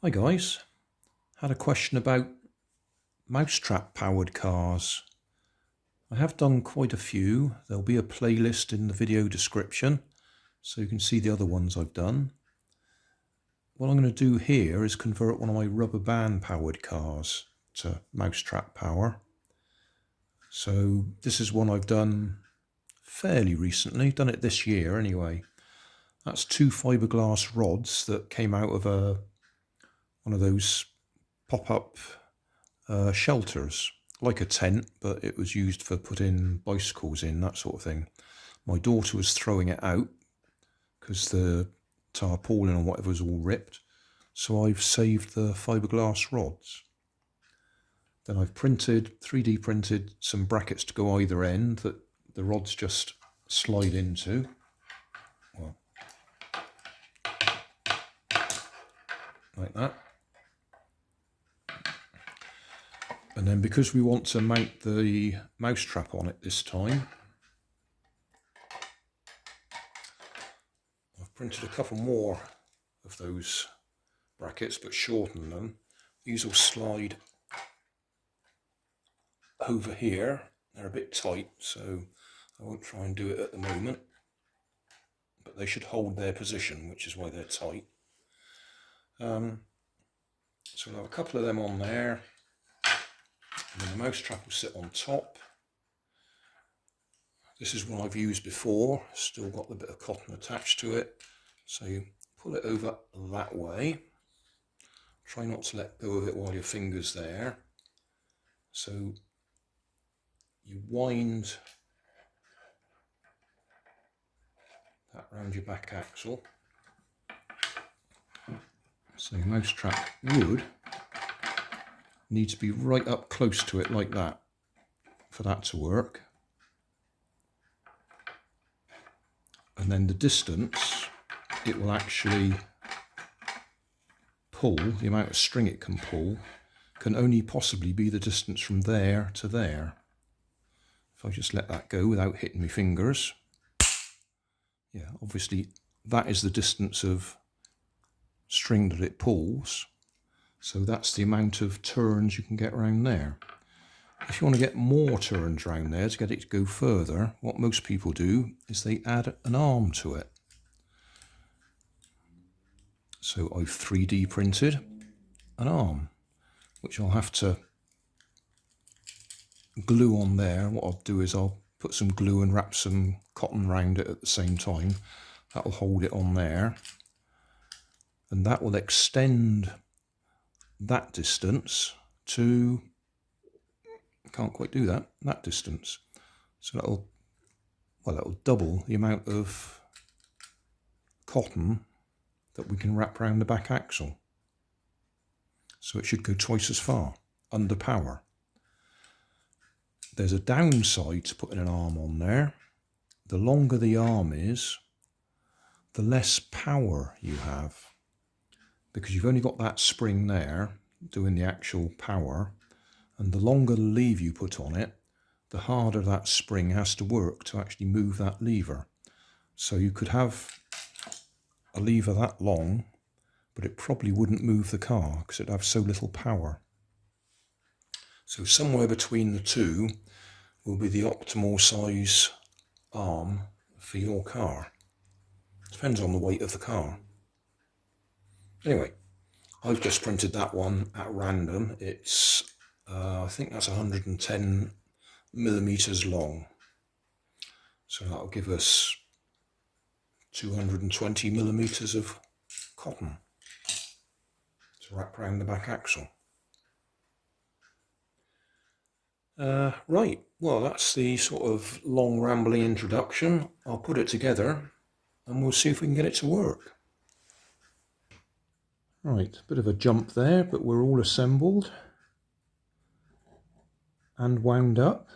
Hi guys, had a question about Mousetrap powered cars. I have done quite a few. There'll be a playlist in the video description so you can see the other ones I've done. What I'm going to do here is convert one of my rubber band powered cars to Mousetrap power. So this is one I've done fairly recently, done it this year anyway. That's 2 fiberglass rods that came out of one of those pop-up shelters, like a tent, but it was used for putting bicycles in, that sort of thing. My daughter was throwing it out because the tarpaulin or whatever was all ripped, so I've saved the fiberglass rods. Then I've 3D printed some brackets to go either end that the rods just slide into. Well, like that. And then because we want to mount the Mousetrap on it this time, I've printed a couple more of those brackets but shortened them. These will slide over here. They're a bit tight, so I won't try and do it at the moment, but they should hold their position, which is why they're tight. So we'll have a couple of them on there. And then the Mousetrap will sit on top. This is one I've used before, still got the bit of cotton attached to it. So you pull it over that way. Try not to let go of it while your finger's there. So you wind that round your back axle. So your Mousetrap would need to be right up close to it like that for that to work. And then the distance it will actually pull, the amount of string it can pull, can only possibly be the distance from there to there. If I just let that go without hitting my fingers, yeah, obviously that is the distance of string that it pulls. So that's the amount of turns you can get around there. If you want to get more turns around there to get it to go further, what most people do is they add an arm to it. So I've 3D printed an arm, which I'll have to glue on there. What I'll do is I'll put some glue and wrap some cotton around it at the same time. That'll hold it on there. And that will extend that distance to, can't quite do that, that distance. So that'll double the amount of cotton that we can wrap around the back axle. So it should go twice as far, under power. There's a downside to putting an arm on there. The longer the arm is, the less power you have, because you've only got that spring there doing the actual power, and the longer the lever you put on it, the harder that spring has to work to actually move that lever. So you could have a lever that long, but it probably wouldn't move the car because it'd have so little power. So somewhere between the two will be the optimal size arm for your car. Depends on the weight of the car. Anyway, I've just printed that one at random. It's, I think that's 110 millimeters long. So that'll give us 220 millimeters of cotton to wrap around the back axle. Right, well, that's the sort of long rambling introduction. I'll put it together and we'll see if we can get it to work. Right, a bit of a jump there, but we're all assembled and wound up,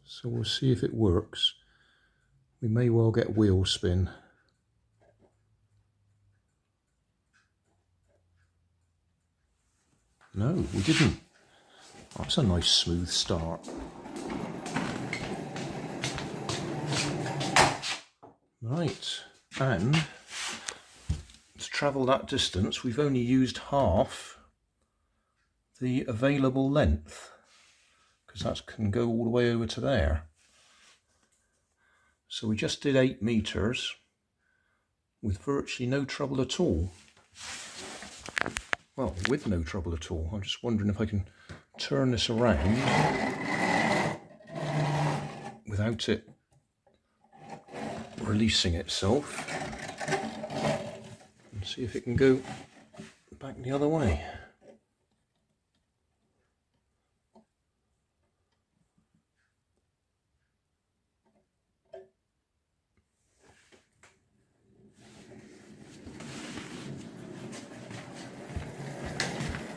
so we'll see if it works. We may well get wheel spin. No, we didn't. That's a nice smooth start. Right, and travel that distance, we've only used half the available length, because that can go all the way over to there. So we just did 8 meters with virtually no trouble at all. Well, with no trouble at all. I'm just wondering if I can turn this around without it releasing itself, and see if it can go back the other way.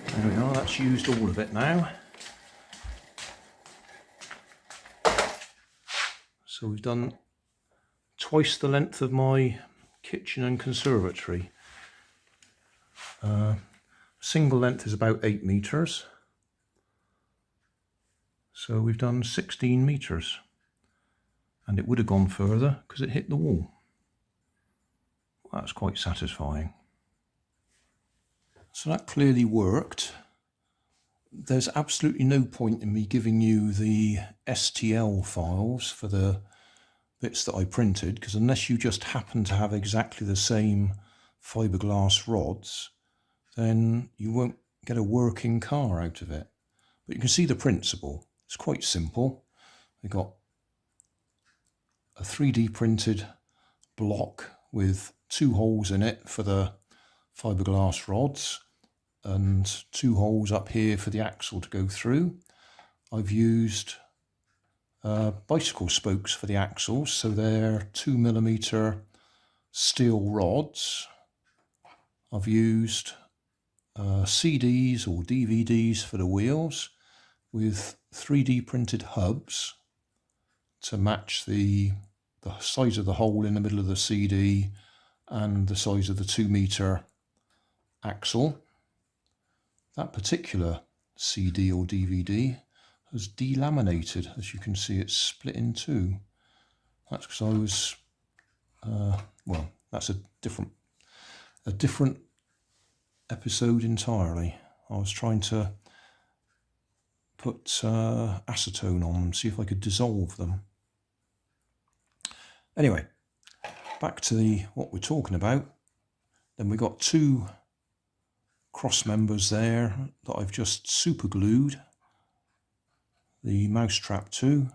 There we are, that's used all of it now. So we've done twice the length of my kitchen and conservatory. Single length is about 8 meters. So we've done 16 meters. And it would have gone further because it hit the wall. Well, that's quite satisfying. So that clearly worked. There's absolutely no point in me giving you the STL files for the bits that I printed, because unless you just happen to have exactly the same fiberglass rods, then you won't get a working car out of it. But you can see the principle. It's quite simple. We've got a 3D printed block with 2 holes in it for the fiberglass rods and 2 holes up here for the axle to go through. I've used bicycle spokes for the axles, so they're 2mm steel rods. I've used CDs or DVDs for the wheels with 3D printed hubs to match the size of the hole in the middle of the CD and the size of the 2-meter axle. That particular CD or DVD has delaminated. As you can see, it's split in 2. That's because I was, well, that's a different episode entirely. I was trying to put acetone on them, see if I could dissolve them. Anyway, back to what we're talking about. Then we got 2 cross members there that I've just super glued, the Mousetrap 2,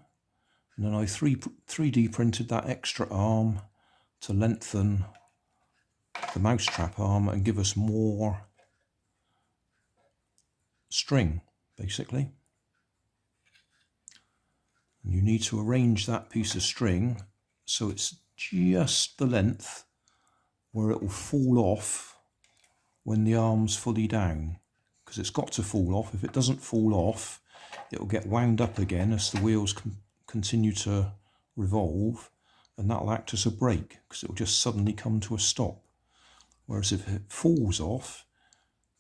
and then I 3D printed that extra arm to lengthen the Mousetrap arm and give us more string, basically. And you need to arrange that piece of string so it's just the length where it will fall off when the arm's fully down, because it's got to fall off. If it doesn't fall off, it will get wound up again as the wheels continue to revolve, and that'll act as a brake because it will just suddenly come to a stop. Whereas if it falls off,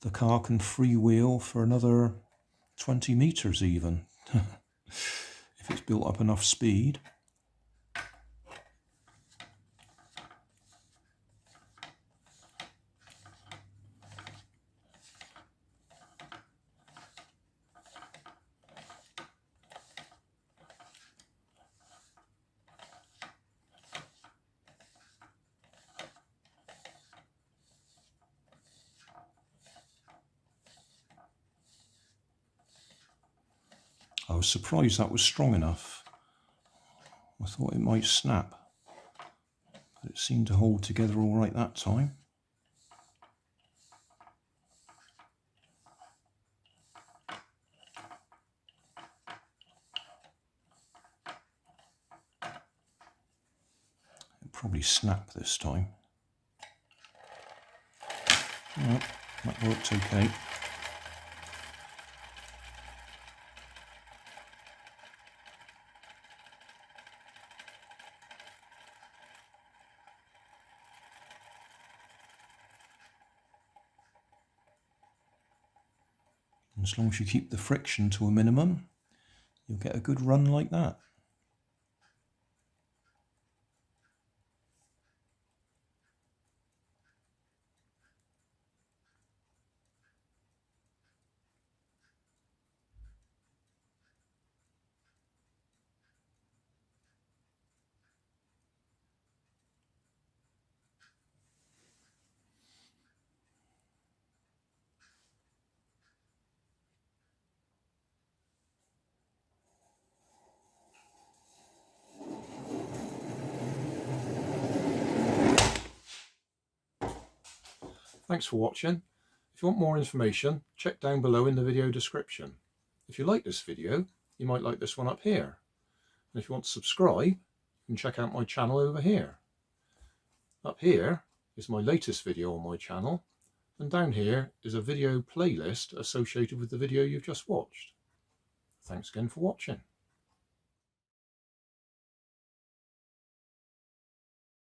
the car can freewheel for another 20 meters even, if it's built up enough speed. I was surprised that was strong enough. I thought it might snap, but it seemed to hold together all right that time. It'll probably snap this time. Well, that worked okay. As long as you keep the friction to a minimum, you'll get a good run like that. Thanks for watching. If you want more information, check down below in the video description. If you like this video, you might like this one up here. And if you want to subscribe, you can check out my channel over here. Up here is my latest video on my channel, and down here is a video playlist associated with the video you've just watched. Thanks again for watching.